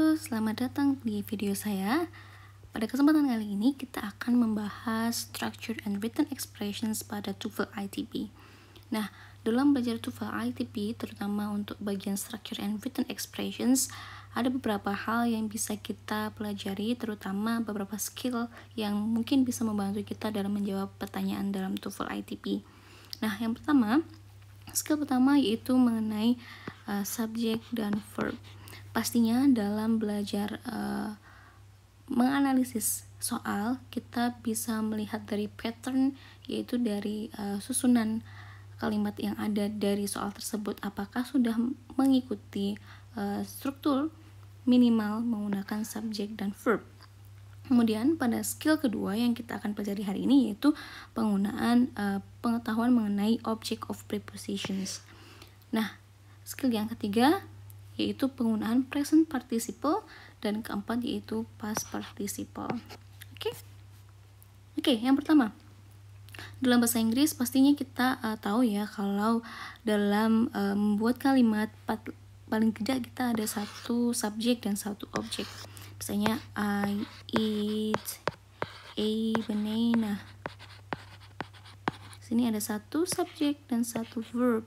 Halo, selamat datang di video saya. Pada kesempatan kali ini kita akan membahas structure and written expressions pada TOEFL ITP. Nah, dalam belajar TOEFL ITP, terutama untuk bagian structure and written expressions, ada beberapa hal yang bisa kita pelajari, terutama beberapa skill yang mungkin bisa membantu kita dalam menjawab pertanyaan dalam TOEFL ITP. Nah, yang pertama, skill pertama yaitu mengenai subjek dan verb. Pastinya dalam belajar menganalisis soal, kita bisa melihat dari pattern, yaitu dari susunan kalimat yang ada dari soal tersebut, apakah sudah mengikuti struktur minimal menggunakan subjek dan verb. Kemudian pada skill kedua yang kita akan pelajari hari ini yaitu penggunaan pengetahuan mengenai object of prepositions. Nah, skill yang ketiga yaitu penggunaan present participle, dan keempat yaitu past participle. Oke, yang pertama, dalam bahasa Inggris pastinya kita tahu ya kalau dalam membuat kalimat paling tidak kita ada satu subjek dan satu objek. Misalnya I eat a banana. Sini ada satu subjek dan satu verb.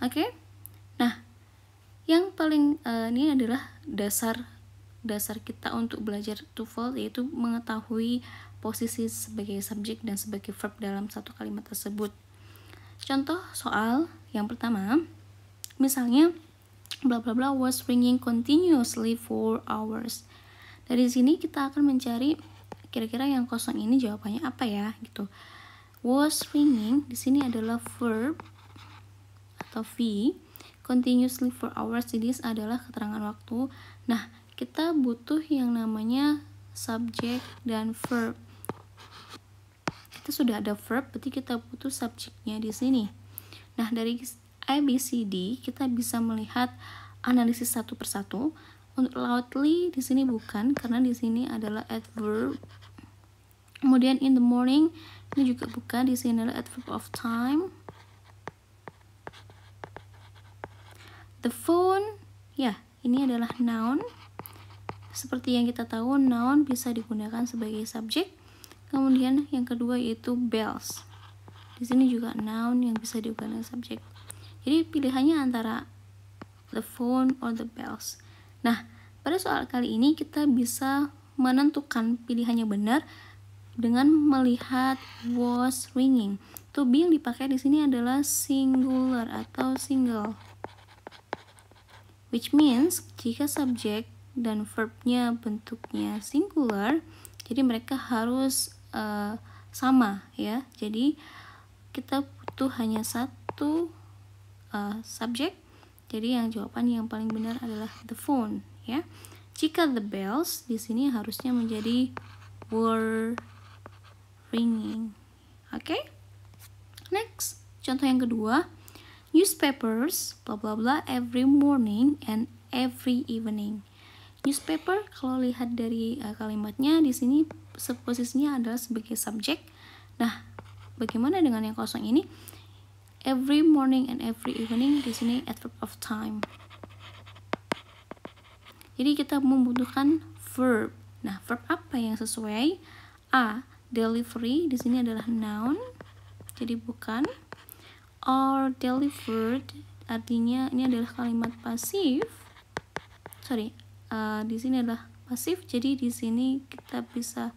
Oke. Nah, yang paling ini adalah dasar kita untuk belajar TOEFL, yaitu mengetahui posisi sebagai subjek dan sebagai verb dalam satu kalimat tersebut. Contoh soal yang pertama, misalnya bla bla bla was ringing continuously for hours. Dari sini kita akan mencari kira-kira yang kosong ini jawabannya apa ya gitu. Was ringing di sini adalah verb atau V. Continuously for hours ini adalah keterangan waktu. Nah, kita butuh yang namanya subjek dan verb. Kita sudah ada verb, berarti kita butuh subjeknya di sini. Nah, dari ABCD kita bisa melihat analisis satu persatu. Untuk loudly di sini bukan, karena di sini adalah adverb. Kemudian in the morning ini juga bukan, di sini adalah adverb of time. The phone, ya, ini adalah noun. Seperti yang kita tahu, noun bisa digunakan sebagai subjek. Kemudian yang kedua yaitu bells. Di sini juga noun yang bisa digunakan subjek. Jadi pilihannya antara the phone or the bells. Nah, pada soal kali ini kita bisa menentukan pilihannya benar dengan melihat was ringing. To be yang dipakai di sini adalah singular atau single. Which means jika subjek dan verbnya bentuknya singular, jadi mereka harus sama ya. Jadi kita butuh hanya satu subjek. Jadi yang jawaban yang paling benar adalah the phone ya. Jika the bells di sini harusnya menjadi were ringing. Oke? Next, contoh yang kedua. Newspapers, bla bla bla, every morning and every evening. Newspaper, kalau lihat dari kalimatnya di sini posisinya adalah sebagai subjek. Nah, bagaimana dengan yang kosong ini? Every morning and every evening di sini adverb of time. Jadi kita membutuhkan verb. Nah, verb apa yang sesuai? A, delivery di sini adalah noun. Jadi bukan. Or delivered artinya ini adalah kalimat pasif. Di sini adalah pasif, jadi di sini kita bisa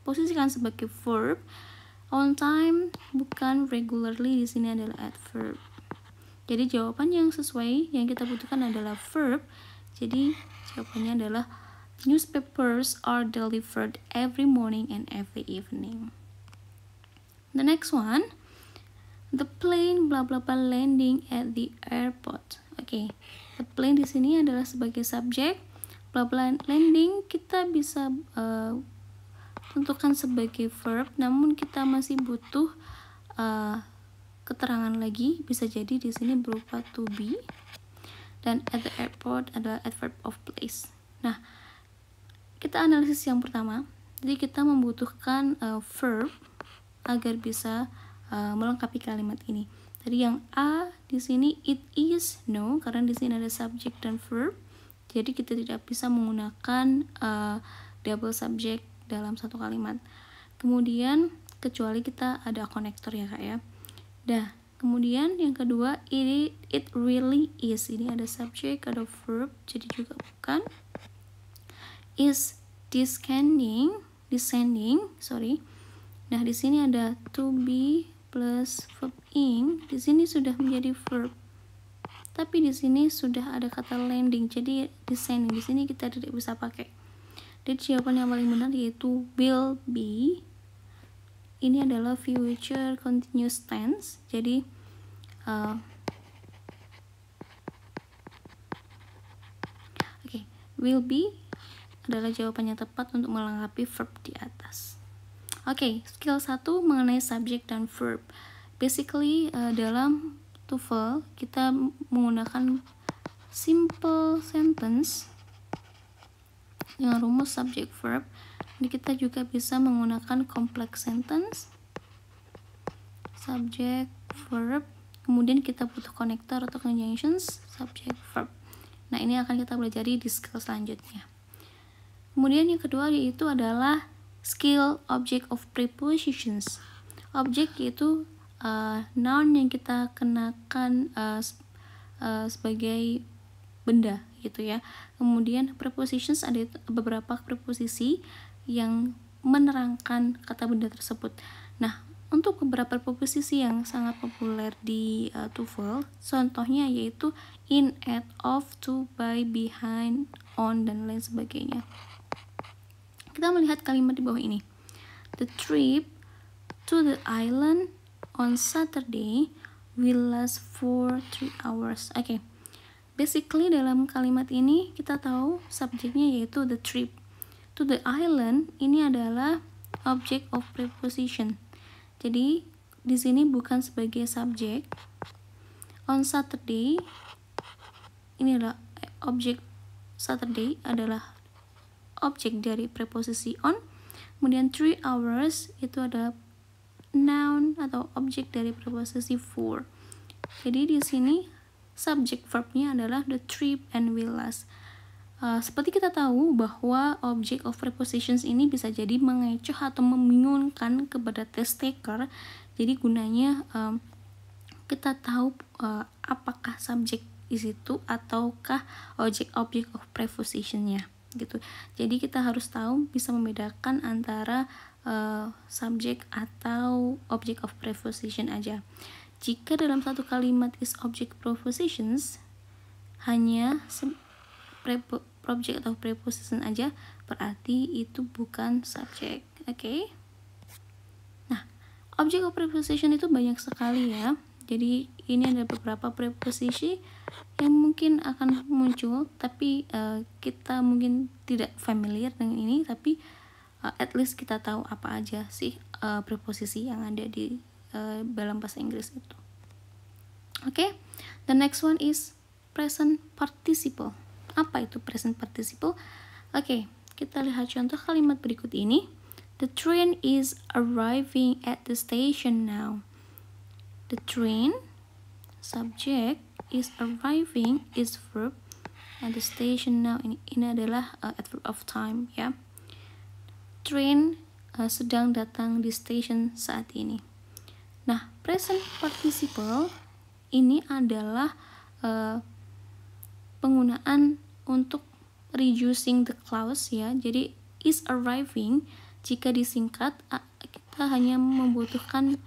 posisikan sebagai verb. On time bukan, regularly di sini adalah adverb. Jadi jawaban yang sesuai yang kita butuhkan adalah verb. Jadi jawabannya adalah newspapers are delivered every morning and every evening. The next one, the plane bla bla bla landing at the airport. Oke, the plane di sini adalah sebagai subjek. Bla bla landing kita bisa tentukan sebagai verb, namun kita masih butuh keterangan lagi. Bisa jadi di sini berupa to be, dan at the airport adalah adverb of place. Nah, kita analisis yang pertama. Jadi kita membutuhkan verb agar bisa melengkapi kalimat ini. Tadi yang A di sini it is no, karena di sini ada subjek dan verb. Jadi kita tidak bisa menggunakan double subject dalam satu kalimat. Kemudian kecuali kita ada konektor ya kak ya. Dah, kemudian yang kedua, it really is. Ini ada subject, ada verb, jadi juga bukan. Is descending. Nah, di sini ada to be plus verb ing. Di sini sudah menjadi verb. Tapi di sini sudah ada kata landing, jadi descending. Di sini kita tidak bisa pakai. Jadi jawaban yang paling benar yaitu will be. Ini adalah future continuous tense. Jadi will be adalah jawabannya tepat untuk melengkapi verb di atas. Skill 1 mengenai subject dan verb. Basically dalam TOEFL kita menggunakan simple sentence dengan rumus subject verb. Jadi kita juga bisa menggunakan complex sentence, subject verb, kemudian kita butuh konektor atau conjunctions, subject verb. Nah, ini akan kita pelajari di skill selanjutnya. Kemudian yang kedua yaitu adalah skill object of prepositions. Objek yaitu noun yang kita kenakan sebagai benda gitu ya. Kemudian prepositions, ada beberapa preposisi yang menerangkan kata benda tersebut. Nah, untuk beberapa preposisi yang sangat populer di TOEFL, contohnya yaitu in, at, of, to, by, behind, on, dan lain sebagainya. Kita melihat kalimat di bawah ini. The trip to the island on Saturday will last for 3 hours. Basically dalam kalimat ini kita tahu subjeknya yaitu the trip. To the island ini adalah object of preposition. Jadi di sini bukan sebagai subjek. On Saturday ini adalah objek, Saturday adalah objek dari preposisi on. Kemudian 3 hours itu adalah noun atau objek dari preposisi for. Jadi di sini subject verbnya adalah the trip and will last. Seperti kita tahu bahwa object of prepositions ini bisa jadi mengecoh atau membingungkan kepada test taker. Jadi gunanya kita tahu apakah subjek di situ ataukah object of prepositionnya gitu. Jadi kita harus tahu, bisa membedakan antara subjek atau object of preposition aja. Jika dalam satu kalimat is object prepositions hanya object atau preposition aja, berarti itu bukan subjek. Nah, object of preposition itu banyak sekali ya. Jadi ini ada beberapa preposisi yang mungkin akan muncul, tapi kita mungkin tidak familiar dengan ini, tapi at least kita tahu apa aja sih preposisi yang ada di dalam bahasa Inggris itu. The next one is present participle. Apa itu present participle? Kita lihat contoh kalimat berikut ini. The train is arriving at the station now. The train, subject, is arriving is verb, and the station now ini adalah adverb of time ya. Train sedang datang di station saat ini. Nah, present participle ini adalah penggunaan untuk reducing the clause ya. Jadi is arriving, jika disingkat kita hanya membutuhkan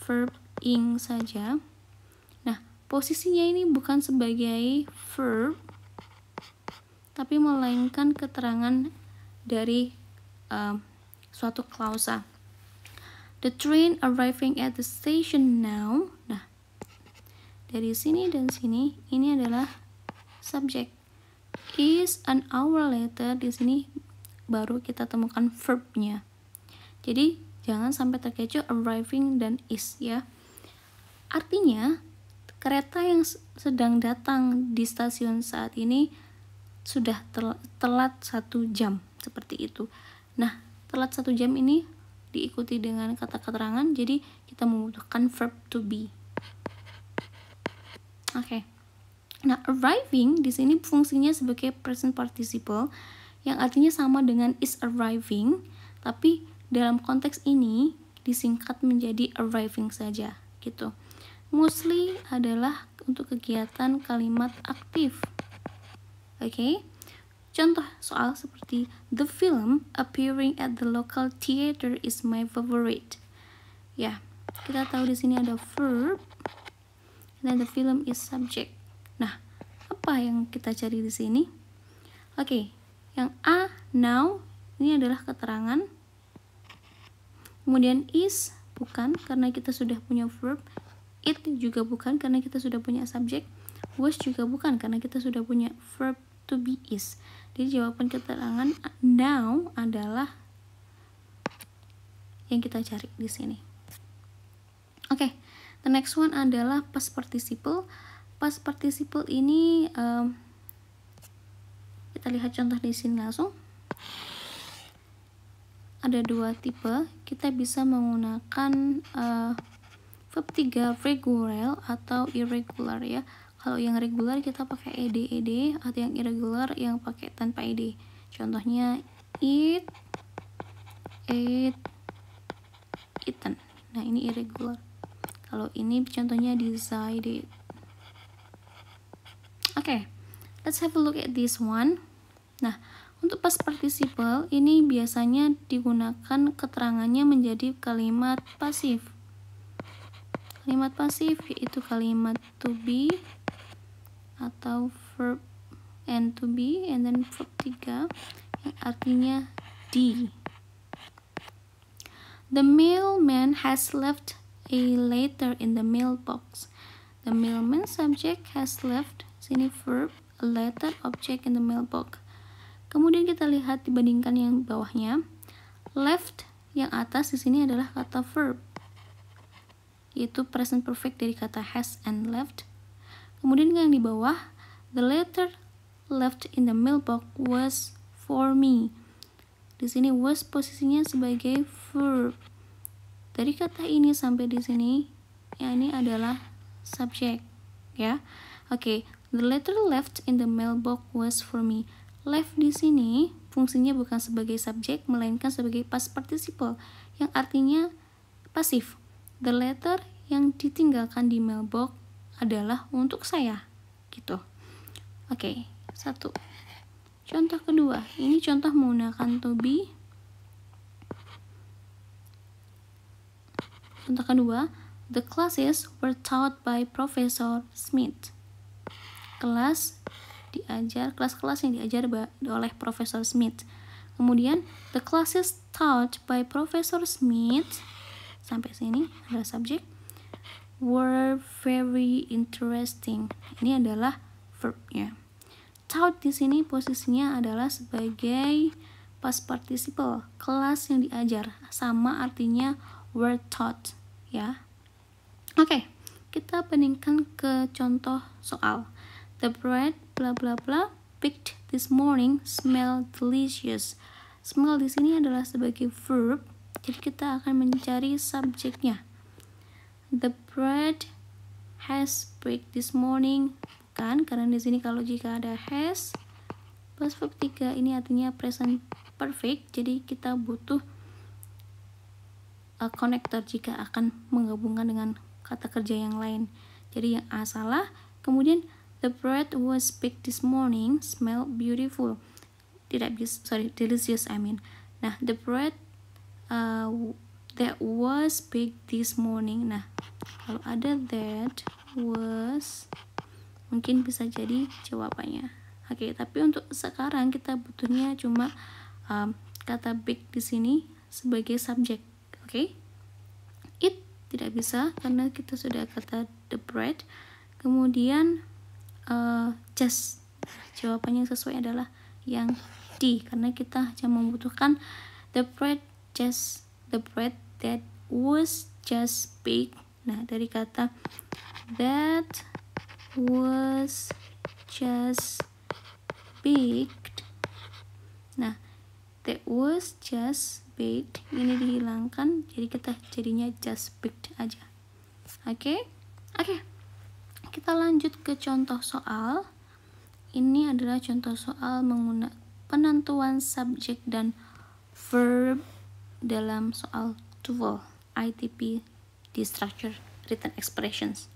verb ing saja. Nah, posisinya ini bukan sebagai verb, tapi melainkan keterangan dari suatu klausa. The train arriving at the station now. Nah, dari sini dan sini ini adalah subjek. Is an hour later, di sini baru kita temukan verbnya. Jadi jangan sampai terkecoh arriving dan is ya. Artinya kereta yang sedang datang di stasiun saat ini sudah telat 1 jam, seperti itu. Nah, telat 1 jam ini diikuti dengan kata keterangan, jadi kita membutuhkan verb to be. Nah, arriving di sini fungsinya sebagai present participle yang artinya sama dengan is arriving, tapi dalam konteks ini disingkat menjadi arriving saja gitu. Mostly adalah untuk kegiatan kalimat aktif. Oke. Contoh soal seperti the film appearing at the local theater is my favorite. Ya, kita tahu di sini ada verb dan the film is subject. Nah, apa yang kita cari di sini? Oke, yang A, now, ini adalah keterangan. Kemudian is, bukan, karena kita sudah punya verb. It juga bukan, karena kita sudah punya subject. Was juga bukan, karena kita sudah punya verb to be is. Jadi jawaban keterangan now adalah yang kita cari di sini. Oke, the next one adalah past participle. Past participle ini kita lihat contoh di sini langsung. Ada dua tipe. Kita bisa menggunakan verb 3 regular atau irregular ya. Kalau yang regular kita pakai ed, atau yang irregular yang pakai tanpa ed. Contohnya eat, ate, eaten. Nah, ini irregular. Kalau ini contohnya decided. Oke, let's have a look at this one. Nah, untuk past participle ini biasanya digunakan keterangannya menjadi kalimat pasif. Kalimat pasif yaitu kalimat to be atau verb and to be and then verb 3 yang artinya di. The mailman has left a letter in the mailbox. The mailman subject has left, sini verb, a letter object in the mailbox. Kemudian kita lihat dibandingkan yang bawahnya. Left yang atas di sini adalah kata verb, yaitu present perfect dari kata has and left. Kemudian yang di bawah, the letter left in the mailbox was for me. Di sini was posisinya sebagai verb. Dari kata ini sampai di sini, ya ini adalah subject, ya. Oke, the letter left in the mailbox was for me. Left di sini fungsinya bukan sebagai subjek, melainkan sebagai past participle yang artinya pasif. The letter yang ditinggalkan di mailbox adalah untuk saya, gitu. Oke, satu. Contoh kedua, ini contoh menggunakan to be. Contoh kedua, the classes were taught by Professor Smith. Kelas yang diajar oleh Profesor Smith. Kemudian, the classes taught by Professor Smith, sampai sini adalah subjek, were very interesting. Ini adalah verbnya. Taught di sini posisinya adalah sebagai past participle, kelas yang diajar, sama artinya were taught, ya. Oke, kita bandingkan ke contoh soal. The bread bla bla bla picked this morning smell delicious. Smell di sini adalah sebagai verb, jadi kita akan mencari subjeknya. The bread has baked this morning, bukan, karena di sini kalau jika ada has plus verb 3 ini artinya present perfect, jadi kita butuh connector jika akan menggabungkan dengan kata kerja yang lain. Jadi yang A salah. Kemudian the bread was baked this morning smell beautiful. Delicious I mean. Nah, the bread that was baked this morning. Nah, kalau ada that was mungkin bisa jadi jawabannya. Oke, tapi untuk sekarang kita butuhnya cuma kata bake di sini sebagai subjek. Oke. It tidak bisa karena kita sudah kata the bread. Kemudian just, jawabannya yang sesuai adalah yang D, karena kita hanya membutuhkan the bread that was just baked. Nah, dari kata that was just baked, nah that was just baked ini dihilangkan, jadi kita jadinya just baked aja. Oke. kita lanjut ke contoh soal. Ini adalah contoh soal menggunakan penentuan subjek dan verb dalam soal TOEFL ITP di structure written expressions.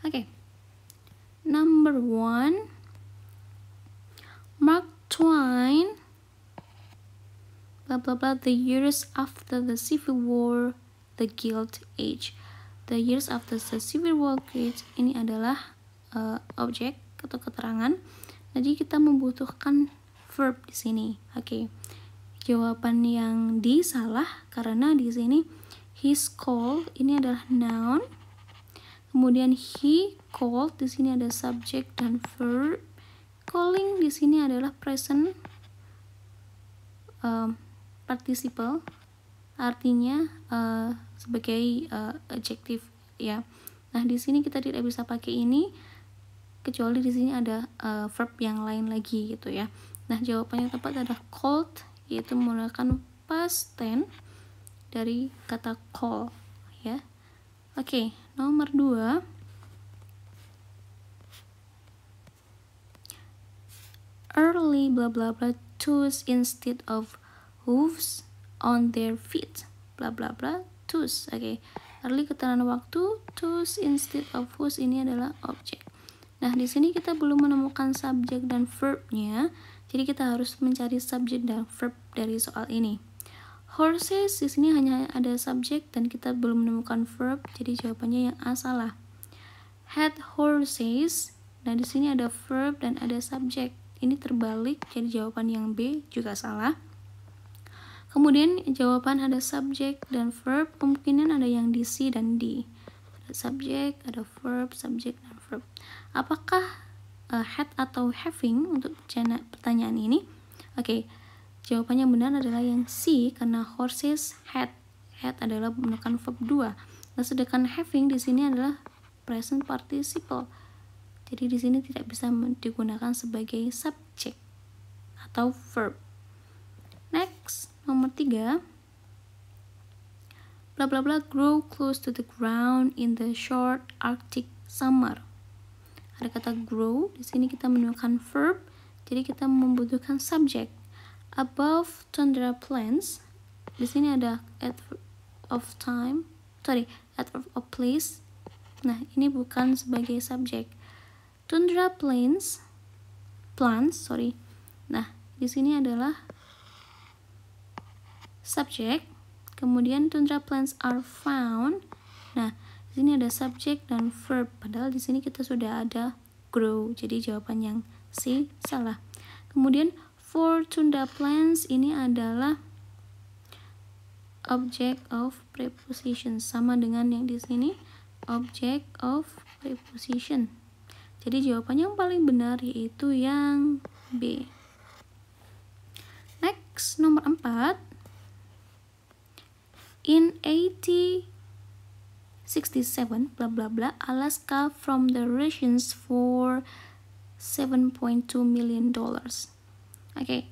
Oke. Number 1, Mark Twain, blah blah blah, the years after the Civil War, the Gilded Age. The years after the Civil War age, ini adalah objek atau keterangan. Jadi kita membutuhkan verb di sini. Oke. Jawaban yang D salah karena di sini his called ini adalah noun. Kemudian he called di sini ada subject dan verb. Calling di sini adalah present participle, artinya sebagai adjective ya. Nah, di sini kita tidak bisa pakai ini kecuali di sini ada verb yang lain lagi gitu ya. Nah, jawabannya tepat adalah called, yaitu menggunakan past tense dari kata call ya. Oke, nomor 2. Early blah blah blah toes instead of hooves on their feet, blah blah blah toes. Oke. Early keterangan waktu, toes instead of hooves ini adalah objek. Nah, di sini kita belum menemukan subjek dan verbnya, jadi kita harus mencari subjek dan verb dari soal ini. Horses di sini hanya ada subjek dan kita belum menemukan verb, jadi jawabannya yang A salah. Had horses, nah di sini ada verb dan ada subjek. Ini terbalik, jadi jawaban yang B juga salah. Kemudian jawaban ada subjek dan verb, kemungkinan ada yang di C dan D. Ada subjek, ada verb, subjek dan verb. Apakah had atau having untuk pertanyaan ini? Oke, jawabannya benar adalah yang C karena horses had. Had adalah menggunakan verb 2. Nah, sedangkan having di sini adalah present participle. Jadi di sini tidak bisa digunakan sebagai subjek atau verb. Next, nomor 3. Blah blah blah grow close to the ground in the short Arctic summer. Ada kata grow, di sini kita menemukan verb, jadi kita membutuhkan subjek. Above tundra plains, di sini ada adverb of place. Nah, ini bukan sebagai subjek. Tundra plants. Nah, di sini adalah subjek. Kemudian tundra plants are found. Nah, di sini ada subjek dan verb. Padahal di sini kita sudah ada grow. Jadi jawaban yang C salah. Kemudian for tundra plants ini adalah object of preposition, sama dengan yang di sini object of preposition. Jadi jawabannya yang paling benar yaitu yang B. Next, nomor 4. In 1867, blah blah blah, Alaska from the Russians for $7.2 million. Oke.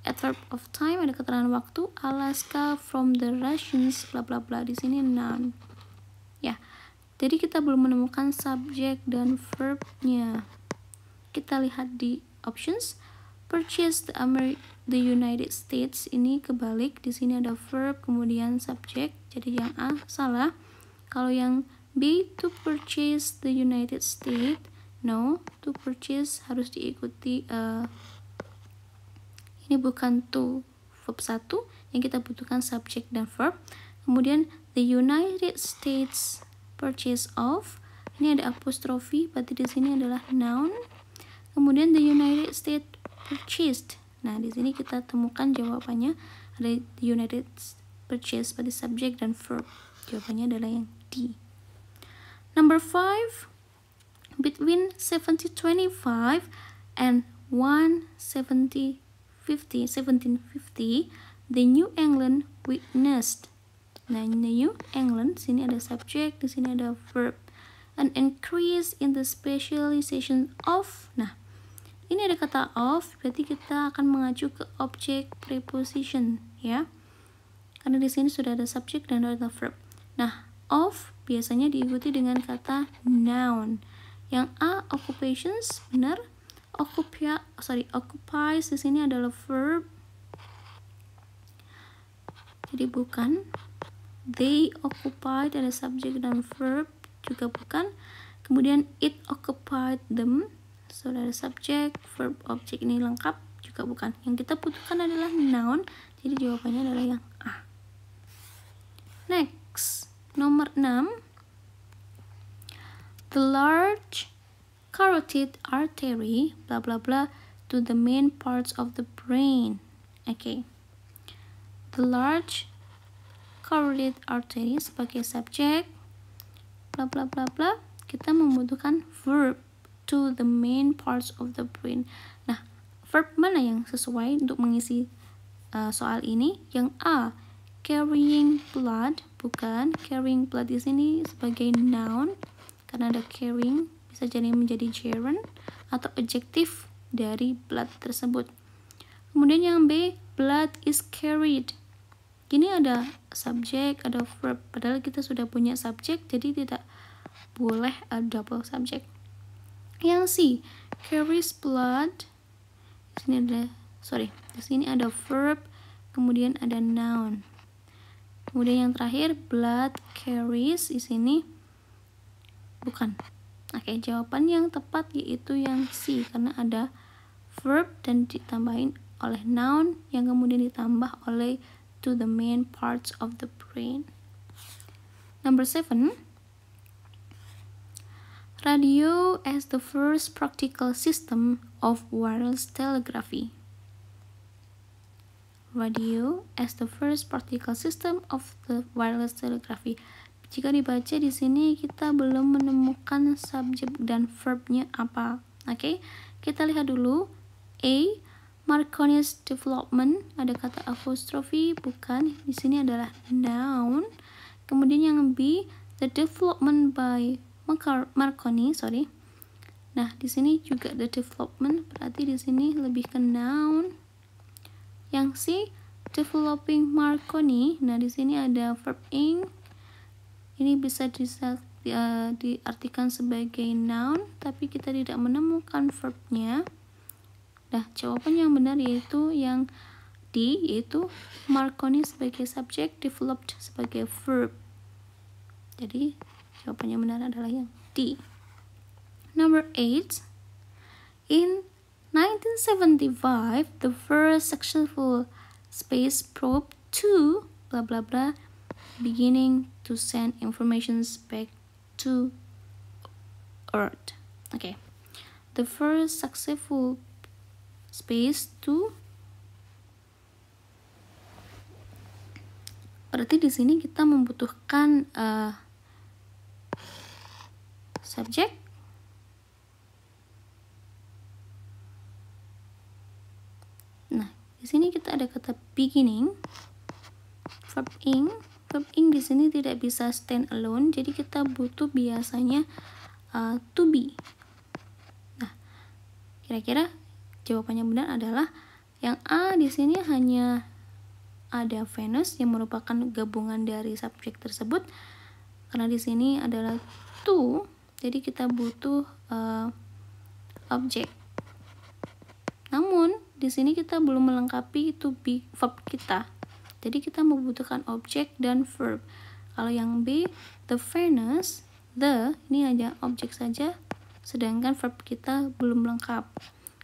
Adverb of time ada keterangan waktu. Alaska from the Russians, blah blah blah, di sini noun. Ya. Jadi kita belum menemukan subjek dan verbnya. Kita lihat di options. Purchase the United States, ini kebalik. Di sini ada verb kemudian subjek. Jadi yang A salah. Kalau yang B, to purchase the United States, no. To purchase harus diikuti. Ini bukan to, verb 1. Yang kita butuhkan subjek dan verb. Kemudian the United States purchase of, ini ada apostrofi, berarti di sini adalah noun. Kemudian the United States purchased. Nah, di sini kita temukan jawabannya ada the United purchase pada subjek dan verb. Jawabannya adalah yang D. Number 5. Between 1725 and 1750, the New England witnessed. Nah, New England, sini ada subjek, di sini ada verb. An increase in the specialization of. Nah, ini ada kata of, berarti kita akan mengacu ke objek preposition, ya. Karena di sini sudah ada subjek dan ada verb. Nah, of biasanya diikuti dengan kata noun. Yang A, occupations, benar. Occupies di sini adalah verb. Jadi bukan. They occupied ada subjek dan verb, juga bukan. Kemudian it occupied them, so ada subjek, verb, objek, ini lengkap, juga bukan. Yang kita butuhkan adalah noun, jadi jawabannya adalah yang A. Next, nomor 6. The large carotid artery bla bla bla to the main parts of the brain. Okay. The large carotid artery sebagai subjek bla bla bla bla, kita membutuhkan verb to the main parts of the brain. Nah, verb mana yang sesuai untuk mengisi soal ini? Yang A, carrying blood, bukan. Carrying blood di sini sebagai noun karena ada carrying, bisa jadi menjadi gerund atau adjektif dari blood tersebut. Kemudian yang B, blood is carried. Ini ada subjek, ada verb, padahal kita sudah punya subjek, jadi tidak boleh double subjek. Yang C, carries blood. Di sini ada verb, kemudian ada noun. Kemudian yang terakhir, blood carries, di sini bukan. Oke, jawaban yang tepat yaitu yang C, karena ada verb dan ditambahin oleh noun yang kemudian ditambah oleh to the main parts of the brain. Number 7. Radio as the first practical system of wireless telegraphy. Radio as the first practical system of the wireless telegraphy. Jika dibaca di sini kita belum menemukan subjek dan verbnya apa. Oke, kita lihat dulu. A, Marconi's development, ada kata apostrophe, bukan. Di sini adalah noun. Kemudian yang B, the development by Marconi, Nah, di sini juga the development, berarti di sini lebih ke noun. Yang C, developing Marconi. Nah, di sini ada verb ing. Ini bisa diartikan sebagai noun, tapi kita tidak menemukan verbnya. Nah, jawaban yang benar yaitu yang D, yaitu Marconi sebagai subjek, developed sebagai verb. Jadi, jawaban yang benar adalah yang D. Number 8. In 1975, the first successful space probe 2 blah blah blah beginning to send informations back to Earth. Okay. The first successful space 2, berarti di sini kita membutuhkan subjek, nah di sini kita ada kata beginning, verb ing di sini tidak bisa stand alone, jadi kita butuh biasanya to be. Nah, kira-kira jawabannya benar adalah yang A. Di sini hanya ada Venus yang merupakan gabungan dari subjek tersebut, karena di sini adalah to, jadi kita butuh objek. Namun di sini kita belum melengkapi to be verb kita, jadi kita membutuhkan objek dan verb. Kalau yang B, the Venus, the ini hanya objek saja, sedangkan verb kita belum lengkap.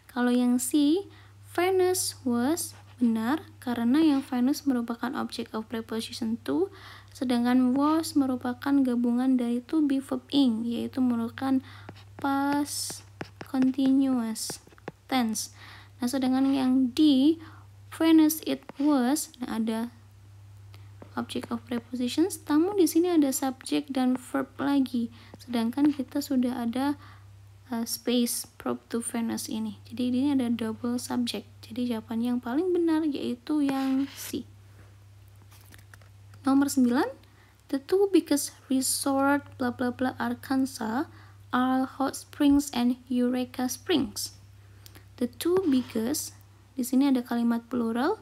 Kalau yang C, Venus was, benar, karena yang Venus merupakan object of preposition to, sedangkan was merupakan gabungan dari to be verb ing, yaitu merupakan past continuous tense. Nah, sedangkan yang D, Venus it was, nah ada object of prepositions, namun di sini ada subject dan verb lagi, sedangkan kita sudah ada space probe to Venus ini. Jadi ini ada double subject. Jadi jawaban yang paling benar yaitu yang C. Nomor 9. The two biggest resort bla bla bla Arkansas are Hot Springs and Eureka Springs. The two biggest, di sini ada kalimat plural.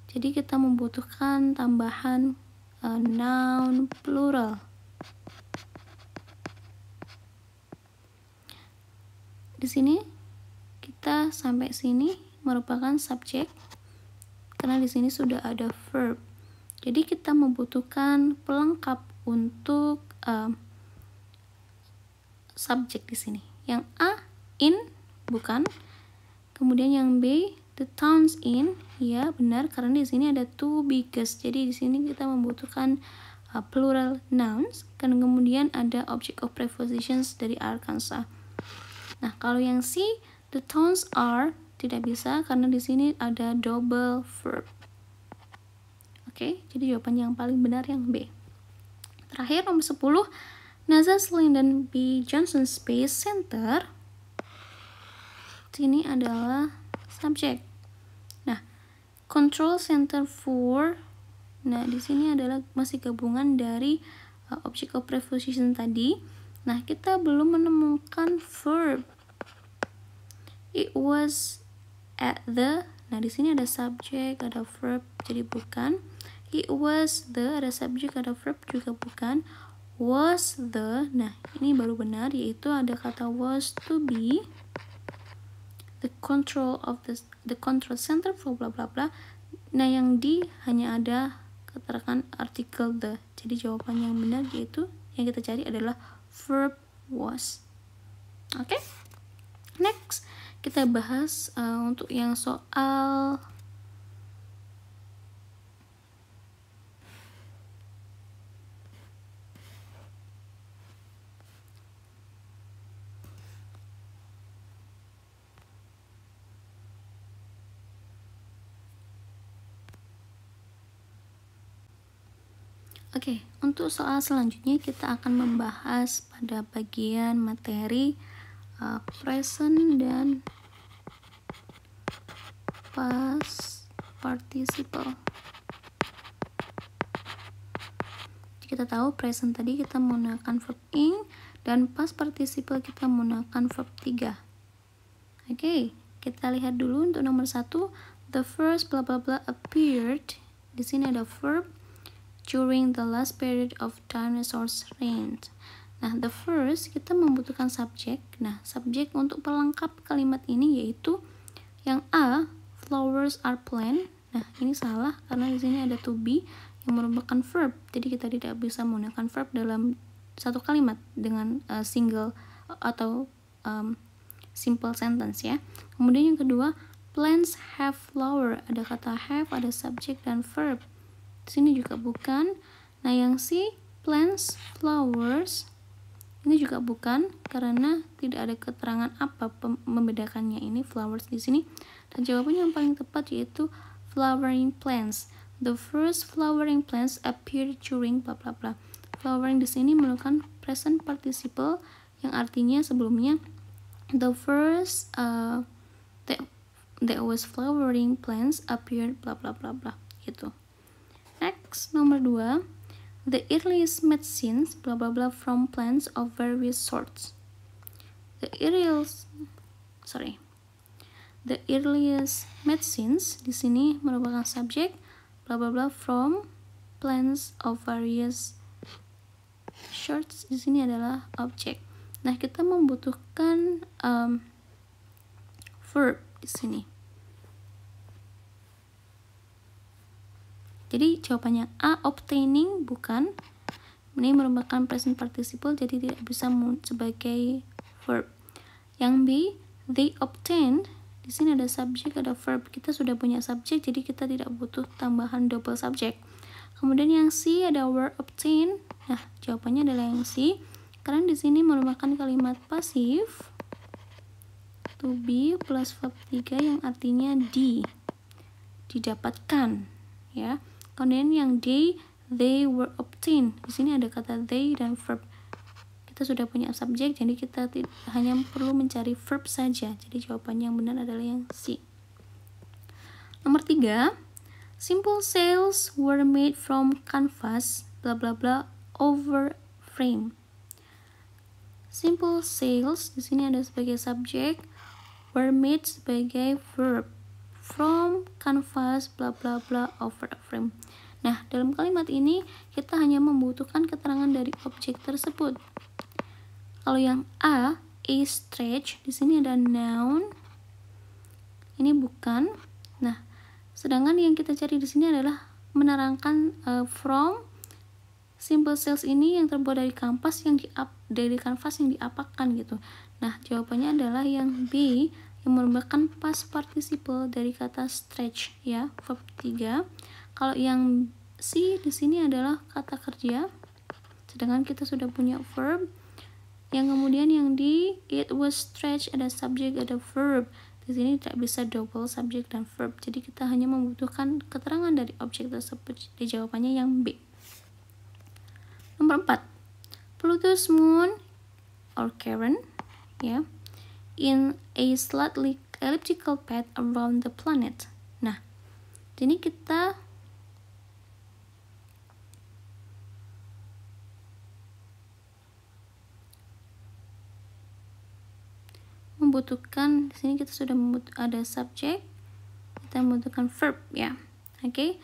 Jadi kita membutuhkan tambahan noun plural. di sini kita sampai sini merupakan subjek karena di sini sudah ada verb. Jadi kita membutuhkan pelengkap untuk subjek di sini. Yang A, in, bukan. Kemudian yang B, the towns in, ya benar karena di sini ada two biggest. Jadi di sini kita membutuhkan plural nouns. Dan kemudian ada object of prepositions dari Arkansas. Nah, kalau yang C, the towns are, tidak bisa karena di sini ada double verb. Oke, jadi jawaban yang paling benar yang B. Terakhir nomor 10, NASA Lyndon B. Johnson Space Center. Ini adalah subjek. Nah, control center for, nah di sini adalah masih gabungan dari object of preposition tadi. Nah, kita belum menemukan verb. It was at the, nah di sini ada subjek, ada verb, jadi bukan. It was the, ada subjek, ada verb, juga bukan. Was the, nah ini baru benar, yaitu ada kata was to be the control of the control center for bla bla bla. Nah yang di hanya ada keterangan artikel the. Jadi jawaban yang benar yaitu yang kita cari adalah verb was. Oke. Next kita bahas untuk yang soal Oke, untuk soal selanjutnya kita akan membahas pada bagian materi present dan past participle. Kita tahu present tadi kita menggunakan verb ing dan past participle kita menggunakan verb 3. Oke, kita lihat dulu untuk nomor 1, the first bla bla bla appeared. Di sini ada verb during the last period of dinosaurs reign. Nah, the first kita membutuhkan subjek. Nah, subjek untuk pelengkap kalimat ini yaitu yang A, flowers are plant. Nah, ini salah karena di sini ada to be yang merupakan verb. Jadi kita tidak bisa menggunakan verb dalam satu kalimat dengan single atau simple sentence ya. Kemudian yang kedua, plants have flower. Ada kata have, ada subjek dan verb. Di sini juga bukan. Nah, yang C, plants, flowers, ini juga bukan karena tidak ada keterangan apa membedakannya ini flowers di sini. Dan jawaban yang paling tepat yaitu flowering plants. The first flowering plants appeared during bla bla bla. Flowering di sini merupakan present participle yang artinya sebelumnya the first that was flowering plants appeared bla bla bla bla gitu. Next, nomor 2, the earliest medicines bla bla bla from plants of various sorts. The earliest medicines di sini merupakan subjek, bla bla bla from plants of various sorts di sini adalah objek. Nah, kita membutuhkan verb di sini. Jadi jawabannya A, obtaining, bukan. Ini merupakan present participle, jadi tidak bisa sebagai verb. Yang B, they obtained. Di sini ada subjek, ada verb. Kita sudah punya subjek, jadi kita tidak butuh tambahan double subjek. Kemudian yang C ada were obtained. Nah, jawabannya adalah yang C. Karena di sini merupakan kalimat pasif. To be plus verb 3 yang artinya didapatkan, ya. Kemudian yang D, they were obtained. Di sini ada kata they dan verb. Kita sudah punya subjek, jadi kita hanya perlu mencari verb saja. Jadi jawabannya yang benar adalah yang C. Nomor 3, simple sails were made from canvas bla bla bla over frame. Simple sails di sini ada sebagai subjek, were made sebagai verb, from canvas bla bla bla over a frame. Nah, dalam kalimat ini kita hanya membutuhkan keterangan dari objek tersebut. Kalau yang A, a stretch, di sini ada noun. Ini bukan. Nah, sedangkan yang kita cari di sini adalah menerangkan from simple cells ini yang terbuat dari kanvas yang diapakan gitu. Nah, jawabannya adalah yang B, yang merupakan past participle dari kata stretch ya, verb 3. Kalau yang C di sini adalah kata kerja. Sedangkan kita sudah punya verb. Yang kemudian yang D, it was stretched, ada subject, ada verb. Di sini tidak bisa double subject dan verb. Jadi kita hanya membutuhkan keterangan dari objek tersebut. Jadi jawabannya yang B. Nomor 4. Pluto's moon or Charon ya, in a slightly elliptical path around the planet. Nah, ini kita membutuhkan, di sini kita sudah ada subjek, kita membutuhkan verb ya. Oke.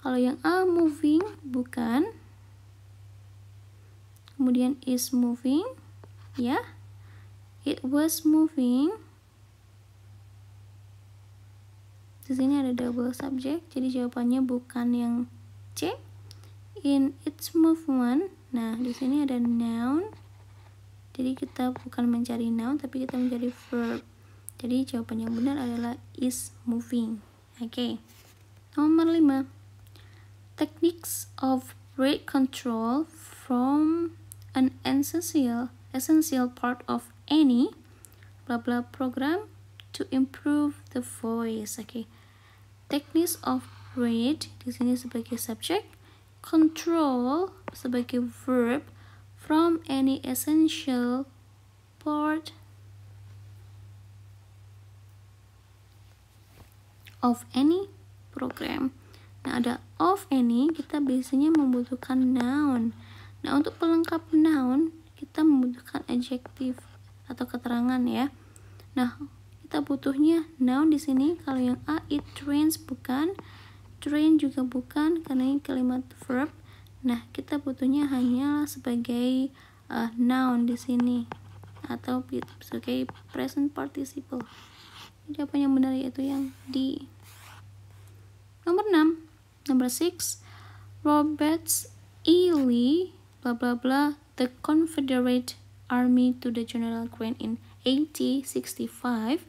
Kalau yang A moving bukan. Kemudian is moving ya. It was moving. Di sini ada double subject, jadi jawabannya bukan yang C. In its movement. Nah, di sini ada noun. Jadi kita bukan mencari noun, tapi kita mencari verb. Jadi jawaban yang benar adalah is moving. Oke. Nomor 5. Techniques of rate control from an essential part of any blah blah program to improve the voice. Oke. Techniques of rate di sini sebagai subjek, control sebagai verb, from any essential part of any program. Nah, ada of any, kita biasanya membutuhkan noun. Nah, untuk pelengkap noun, kita membutuhkan adjective atau keterangan ya. Nah, kita butuhnya noun di sini. Kalau yang A, it rains bukan, train juga bukan karena ini kalimat verb. Nah, kita butuhnya hanya sebagai noun di sini atau sebagai present participle. Jawaban yang benar yaitu yang D. Nomor 6. Number 6. Robert E. Lee blah blah blah the Confederate Army to the General Grant in 1865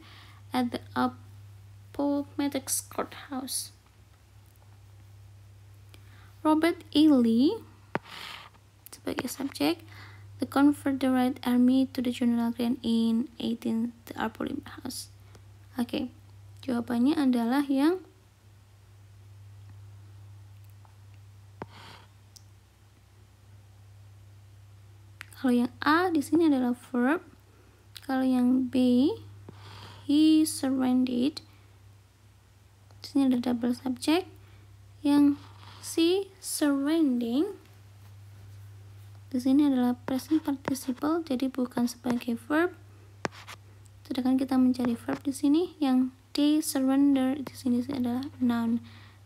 at the Appomattox Courthouse. Robert E. Lee sebagai subjek, the Confederate Army to the General Grant in 18 the Appomattox. Oke, jawabannya adalah yang kalau yang A di sini adalah verb. Kalau yang B, he surrendered. Di sini ada double subject. Yang C, surrendering. Di sini adalah present participle, jadi bukan sebagai verb. Sedangkan kita mencari verb di sini. Yang D, surrender, di sini adalah noun.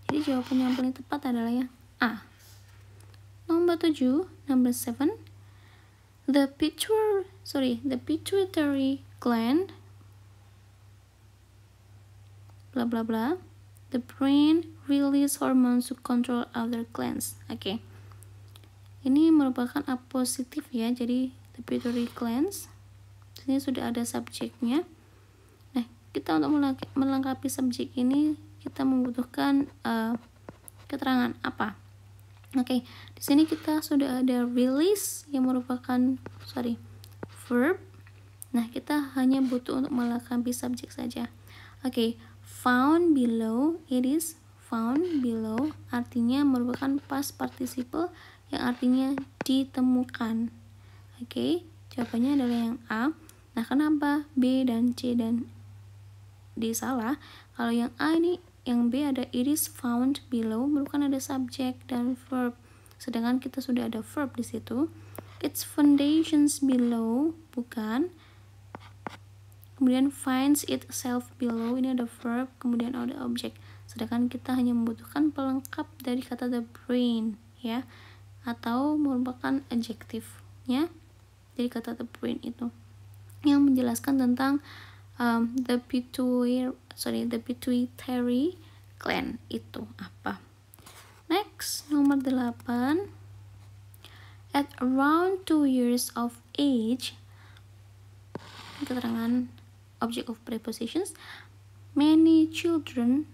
Jadi jawaban yang paling tepat adalah yang A. Nomor 7, number 7. The pituitary gland blah blah blah. The brain release hormones to control other glands. Oke. Ini merupakan A positif ya. Jadi the pituitary glands. Di sini sudah ada subjeknya. Nah, kita untuk melengkapi subjek ini kita membutuhkan keterangan apa? Oke, di sini kita sudah ada release yang merupakan verb. Nah, kita hanya butuh untuk melengkapi subjek saja. Oke, found below, it is found below artinya merupakan past participle yang artinya ditemukan. Oke, jawabannya adalah yang A. Nah, kenapa B dan C dan D salah? Kalau yang A ini, yang B ada it is found below, merupakan ada subjek dan verb. Sedangkan kita sudah ada verb di situ. Its foundations below, bukan. Kemudian finds itself below, ini ada verb, kemudian ada objek. Sedangkan kita hanya membutuhkan pelengkap dari kata the brain, ya, atau merupakan adjektifnya dari kata the brain itu. yang menjelaskan tentang the pituitary gland itu apa. Next, nomor 8. At around 2 years of age, keterangan object of prepositions, many children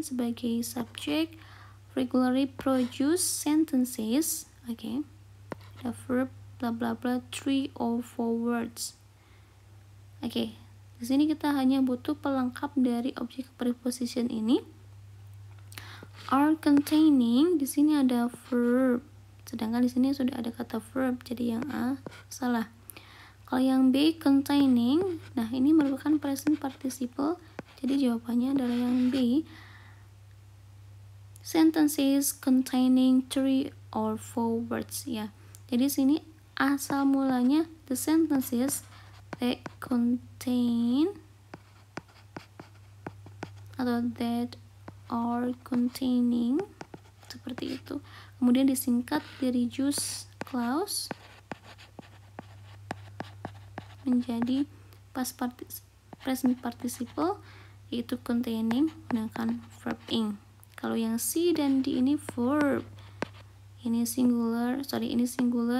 sebagai subjek regularly produce sentences, okay, ada verb bla bla bla 3 or 4 words. Oke, di sini kita hanya butuh pelengkap dari objek preposition ini. Are containing, di sini ada verb, sedangkan di sini sudah ada kata verb, jadi yang A salah. Kalau yang B containing, nah ini merupakan present participle, jadi jawabannya adalah yang B. Sentences containing 3 or 4 words, ya. Jadi sini asal mulanya the sentences that contain atau that are containing, seperti itu. Kemudian disingkat dari reduce clause menjadi present participle, yaitu containing menggunakan verb ing. Kalau yang C dan D ini verb, ini singular,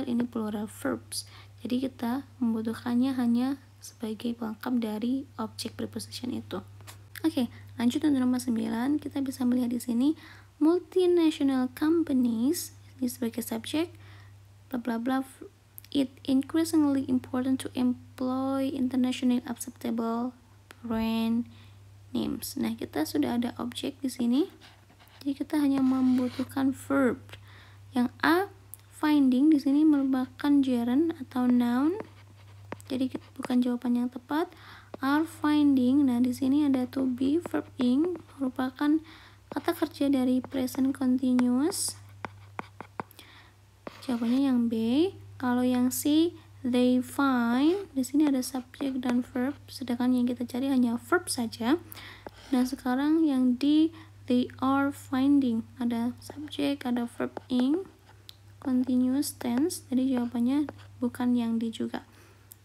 ini plural verbs. Jadi kita membutuhkannya hanya sebagai pelengkap dari objek preposition itu. Oke, lanjut untuk nomor 9. Kita bisa melihat di sini multinational companies, ini sebagai subjek, bla bla bla. It increasingly important to employ internationally acceptable brand names. Nah, kita sudah ada objek di sini. Jadi kita hanya membutuhkan verb. Yang A, finding, di sini merupakan gerund atau noun. Jadi bukan jawaban yang tepat. Are finding, nah di sini ada to be, verb ing, merupakan kata kerja dari present continuous. Jawabannya yang B. Kalau yang C, they find, di sini ada subjek dan verb, sedangkan yang kita cari hanya verb saja. Nah sekarang yang D, they are finding, ada subjek, ada verb ing, continuous tense, jadi jawabannya bukan yang D juga,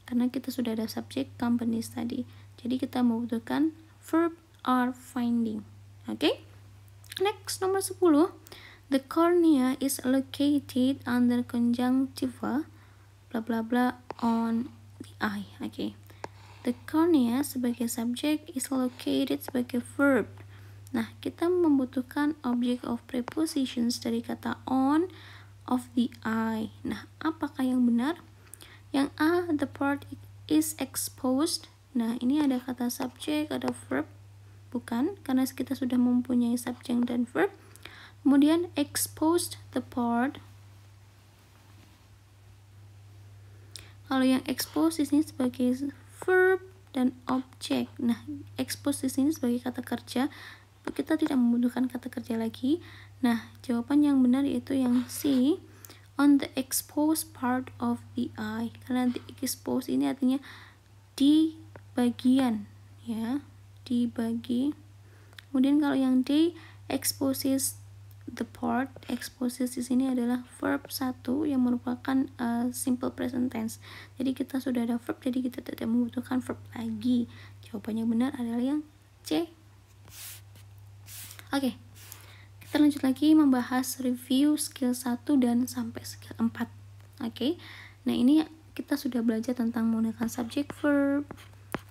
karena kita sudah ada subjek companies tadi. Jadi kita membutuhkan verb are finding. Oke? Next, nomor 10. The cornea is located under conjunctiva bla bla bla on the eye. Oke. The cornea sebagai subjek is located sebagai verb. Nah, kita membutuhkan object of prepositions dari kata on of the eye. Nah, apakah yang benar? Yang A, the part is exposed. Nah, ini ada kata subjek, ada verb. Bukan, karena kita sudah mempunyai subjek dan verb. Kemudian exposed the part. Kalau yang exposed di sini sebagai verb dan objek. Nah, exposed di sini sebagai kata kerja. Kita tidak membutuhkan kata kerja lagi. Nah, jawaban yang benar yaitu yang C. On the exposed part of the eye, karena the exposed ini artinya di bagian, ya, dibagi. Kemudian kalau yang D, exposes the part, exposes di sini adalah verb 1 yang merupakan simple present tense. Jadi kita sudah ada verb, jadi kita tidak membutuhkan verb lagi. Jawabannya benar adalah yang C. Oke. Kita lanjut lagi membahas review skill 1 dan sampai skill 4. Oke. Nah, ini kita sudah belajar tentang menggunakan subject verb,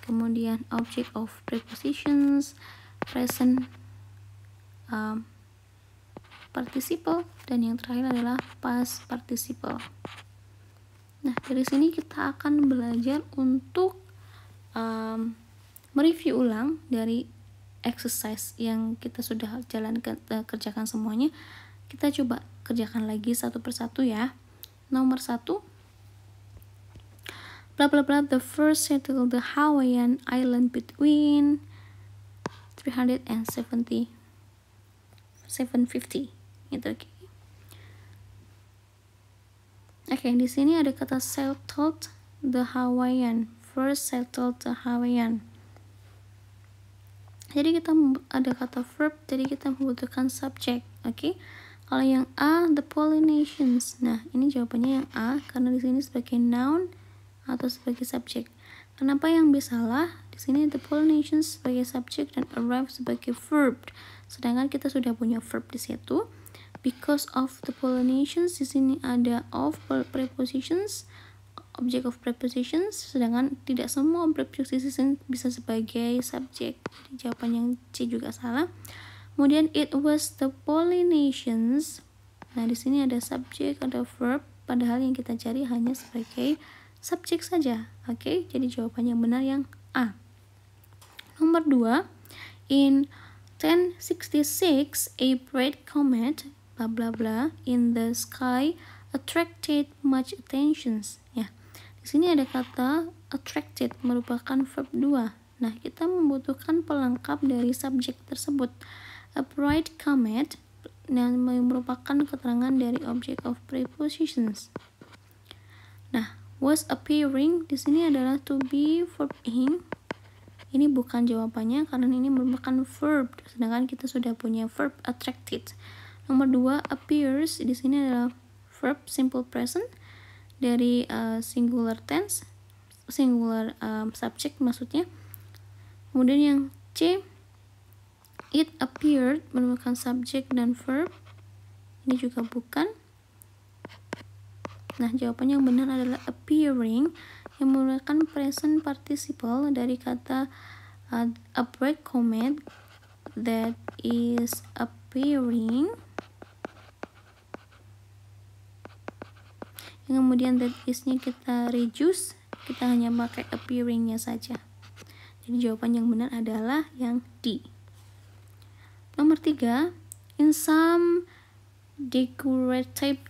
kemudian object of prepositions, present participle, dan yang terakhir adalah past participle. Nah, dari sini kita akan belajar untuk mereview ulang dari exercise yang kita sudah kerjakan semuanya. Kita coba kerjakan lagi satu persatu ya. Nomor 1, bla bla bla, the first settled the Hawaiian island between 300 and 750 gitu. Oke, di sini ada kata settled the Hawaiian, first settled the Hawaiian. Jadi kita ada kata verb, jadi kita membutuhkan subject. Oke. Kalau yang A, the Polynesians. Nah, ini jawabannya yang A karena di sini sebagai noun atau sebagai subjek. Kenapa yang B salah? Di sini the pollinations sebagai subjek dan arrive sebagai verb. Sedangkan kita sudah punya verb di situ. Because of the pollinations, di sini ada of prepositions, object of prepositions, sedangkan tidak semua preposition bisa sebagai subjek. Jadi jawaban yang C juga salah. Kemudian it was the pollinations. Nah, di sini ada subjek, ada verb, padahal yang kita cari hanya sebagai subjek saja. Oke, jadi jawaban yang benar yang A. Nomor 2, in 1066 a bright comet bla bla bla in the sky attracted much attention. Ya. Di sini ada kata attracted merupakan verb 2. Nah, kita membutuhkan pelengkap dari subjek tersebut. A bright comet yang merupakan keterangan dari object of prepositions. Nah, was appearing di sini adalah to be verb ing. Ini bukan jawabannya karena ini merupakan verb, sedangkan kita sudah punya verb attracted. Nomor 2, appears di sini adalah verb simple present dari singular tense, singular subject maksudnya. Kemudian yang C, it appeared merupakan subjek dan verb. Ini juga bukan. Nah, jawabannya yang benar adalah appearing yang merupakan present participle dari kata a bright comet that is appearing. Yang kemudian that is-nya kita reduce, kita hanya pakai appearing-nya saja. Jadi jawaban yang benar adalah yang D. Nomor 3, in some decorative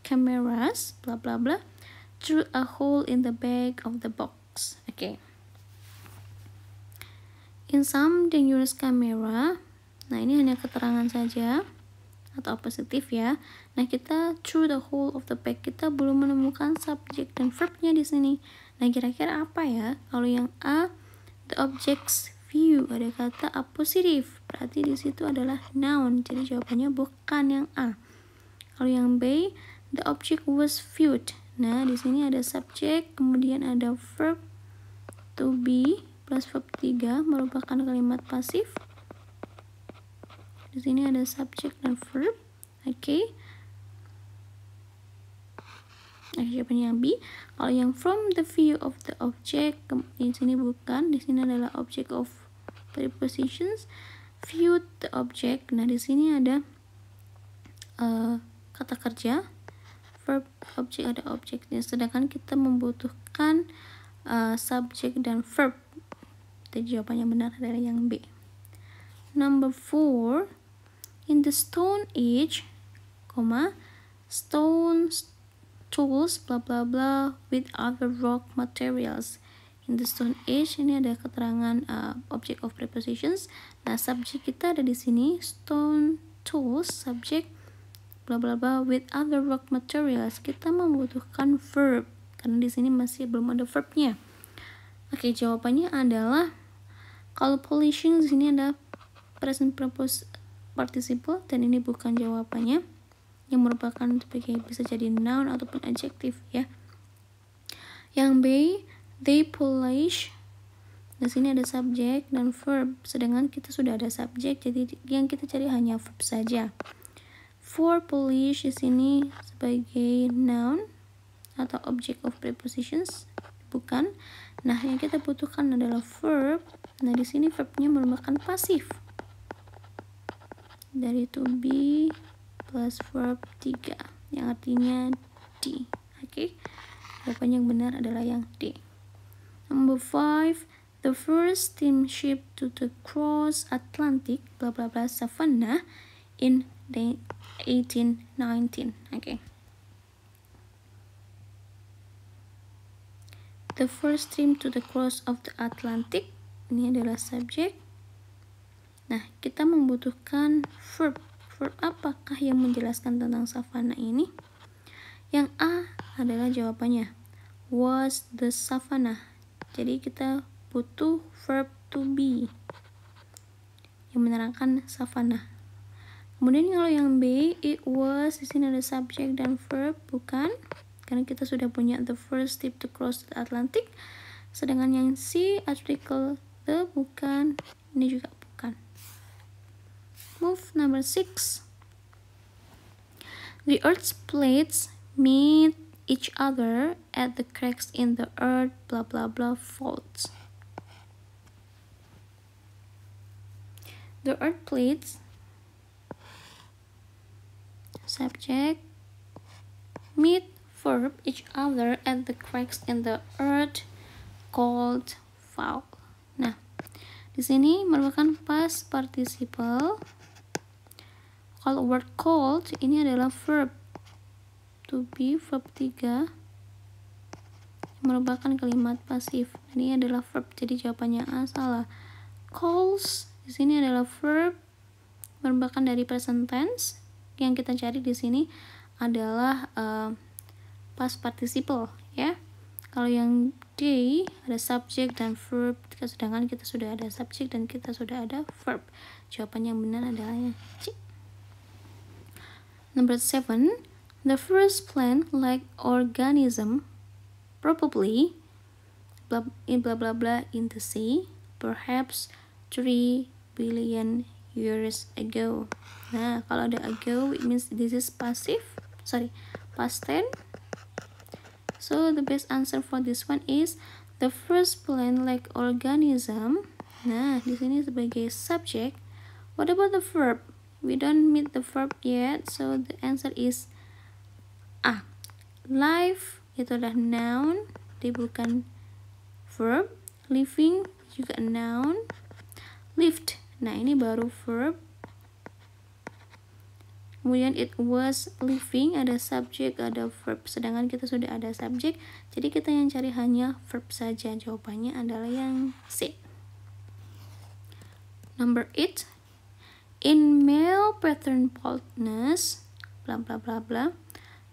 cameras bla bla bla through a hole in the back of the box. Oke. In some dangerous camera, nah ini hanya keterangan saja atau positif ya. Nah, kita through the hole of the back, kita belum menemukan subjek dan verbnya di sini. Nah, kira-kira apa ya? Kalau yang A, the object's view, ada kata a positif, berarti di situ adalah noun, jadi jawabannya bukan yang A. Kalau yang B, the object was viewed. Nah, di sini ada subjek, kemudian ada verb to be plus verb 3 merupakan kalimat pasif. Di sini ada subjek dan verb. Oke. Jawabannya yang B. Kalau yang from the view of the object, di sini bukan, di sini adalah object of prepositions, viewed the object. Nah, di sini ada kata kerja, verb, object, ada objeknya. Sedangkan kita membutuhkan subjek dan verb. Jadi jawabannya benar adalah yang B. Number 4, in the Stone Age, stone tools bla bla bla with other rock materials. In the Stone Age, ini ada keterangan object of prepositions. Nah, subjek kita ada di sini, stone tools, subjek bla bla bla with other rock materials. Kita membutuhkan verb karena di sini masih belum ada verbnya. Oke, jawabannya adalah kalau polishing di sini ada present participle dan ini bukan jawabannya, yang merupakan sebagai bisa jadi noun ataupun adjective ya. Yang B, they polish. Di sini ada subjek dan verb, sedangkan kita sudah ada subjek, jadi yang kita cari hanya verb saja. For polish di sini sebagai noun atau object of prepositions, bukan. Nah, yang kita butuhkan adalah verb. Nah, di sini verbnya merupakan pasif dari to be plus verb 3 yang artinya D. Oke. Jawaban yang benar adalah yang D. Number 5, the first steamship to the cross Atlantic bla bla bla Savannah in 1819. Oke. The first steam to the cross of the Atlantic, ini adalah subjek. Nah, kita membutuhkan verb. Verb apakah yang menjelaskan tentang savannah ini? Yang A adalah jawabannya, was the savannah. Jadi kita butuh verb to be yang menerangkan savannah. Kemudian kalau yang B, it was, di sini ada subjek dan verb, bukan. karena kita sudah punya the first ship to cross the Atlantic. Sedangkan yang C, artikel the, bukan, ini juga bukan. Move number 6. The Earth's plates meet each other at the cracks in the earth blah blah blah faults. The earth plates, subject, meet verb each other at the cracks in the earth called fault. Nah, di sini merupakan past participle. Kalau word called ini adalah verb to be, verb 3, merupakan kalimat pasif. Ini adalah verb, jadi jawabannya A salah. Calls di sini adalah verb, merupakan dari present tense. Yang kita cari di sini adalah past participle, ya. Kalau yang D ada subject dan verb, sedangkan kita sudah ada subject dan kita sudah ada verb. Jawaban yang benar adalah yang C. Number 7, the first plant-like organism probably blah blah blah in the sea, perhaps 3 billion years ago. Nah, kalau ada ago, it means this is past tense. So the best answer for this one is the first plant-like organism. Nah, di sini sebagai subject. What about the verb? We don't meet the verb yet, so the answer is A. Life itu adalah noun, dia bukan verb. Living juga noun. Lived, nah ini baru verb. Kemudian it was living, ada subject, ada verb. Sedangkan kita sudah ada subject, jadi kita yang cari hanya verb saja. Jawabannya adalah yang C. Number 8. In male pattern baldness, bla bla bla bla,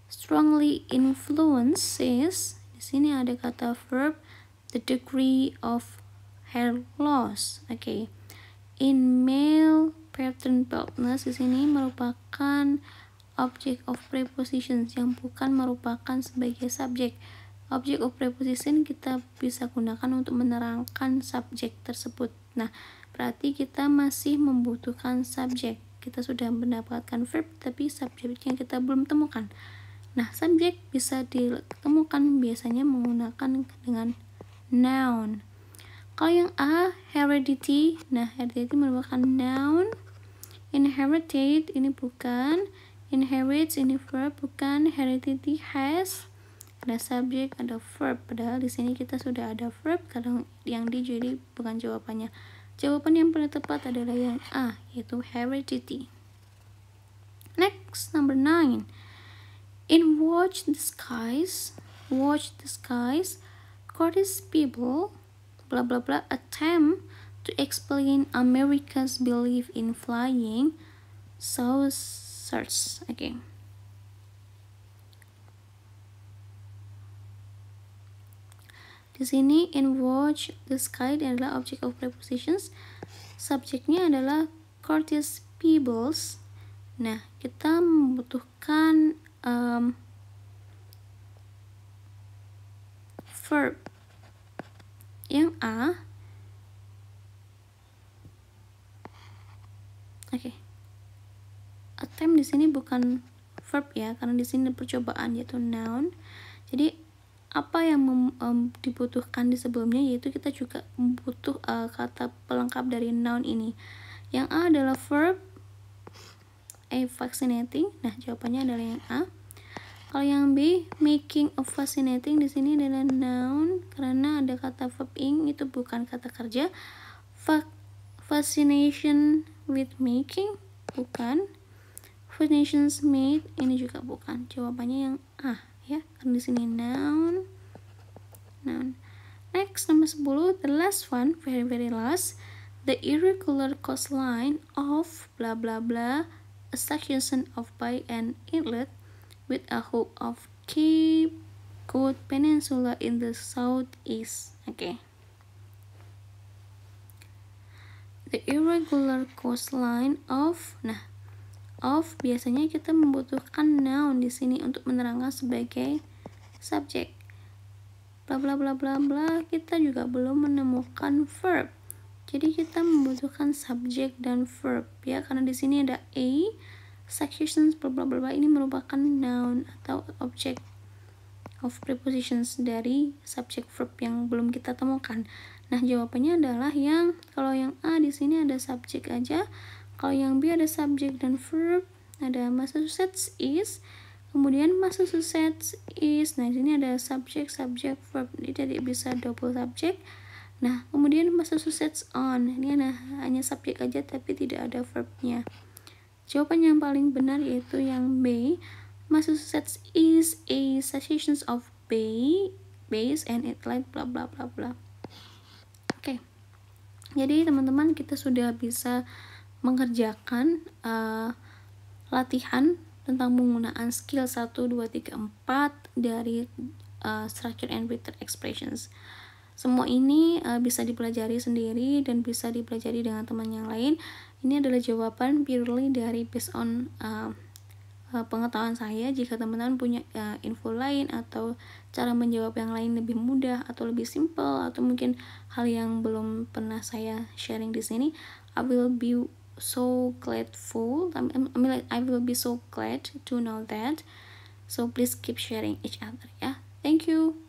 strongly influences. Di sini ada kata verb, the degree of hair loss. Oke. In male pattern baldness di sini merupakan object of prepositions yang bukan merupakan sebagai subjek. Object of preposition kita bisa gunakan untuk menerangkan subjek tersebut. Nah, berarti kita masih membutuhkan subjek. Kita sudah mendapatkan verb, tapi subjeknya kita belum temukan. Nah, subjek bisa ditemukan biasanya menggunakan dengan noun. Kalau yang A, heredity. Nah, heredity merupakan noun. Inherited ini bukan. Inherits ini verb bukan. Heredity has. Ada subjek, ada verb. Padahal di sini kita sudah ada verb. Kalau yang D jadi bukan jawabannya. Jawaban yang paling tepat adalah yang A, yaitu heredity. Next, number 9. In Watch the Skies, Curtis people, blah blah blah, attempt to explain America's belief in flying saucers. Okay. Di sini in watch the sky adalah object of prepositions. Subjeknya adalah Curtis Peebles. Nah, kita membutuhkan verb. Yang A. Oke. Attempt di sini bukan verb ya, karena di sini percobaan yaitu noun. Jadi apa yang dibutuhkan di sebelumnya, yaitu kita juga butuh kata pelengkap dari noun ini. Yang A adalah verb, a vaccinating. Nah, jawabannya adalah yang A. Kalau yang B, making a fascinating, di sini adalah noun karena ada kata verb ing, itu bukan kata kerja. Fascination with making, bukan. Fascinations made, ini juga bukan. Jawabannya yang A ya, karena di sini noun. Next, number 10, the last one, very last, the irregular coastline of blah blah blah, a section of bay and inlet with a hook of Cape Cod Peninsula in the southeast. Okay. The irregular coastline of, nah, of biasanya kita membutuhkan noun di sini untuk menerangkan sebagai subject. Bla bla bla bla bla, kita juga belum menemukan verb. Jadi kita membutuhkan subject dan verb ya, karena di sini ada a, successions bla bla bla, ini merupakan noun atau object of prepositions dari subject verb yang belum kita temukan. Nah, jawabannya adalah kalau yang A di sini ada subject aja, kalau yang B ada subject dan verb, ada Massachusetts is, kemudian Massachusetts is. Nah, di sini ada subject verb, jadi bisa double subject. Nah, kemudian Massachusetts on, ini hanya subjek aja tapi tidak ada verbnya. Jawaban yang paling benar yaitu yang B. Massachusetts is a succession of base and it like bla bla bla bla. Oke. Jadi teman-teman, kita sudah bisa mengerjakan latihan tentang penggunaan skill 1, 2, 3, 4 dari structure and written expressions. Semua ini bisa dipelajari sendiri dan bisa dipelajari dengan teman yang lain. Ini adalah jawaban purely dari based on pengetahuan saya. Jika teman-teman punya info lain atau cara menjawab yang lain lebih mudah atau lebih simple atau mungkin hal yang belum pernah saya sharing di sini, I will be so glad to know that. So please keep sharing each other ya. Thank you.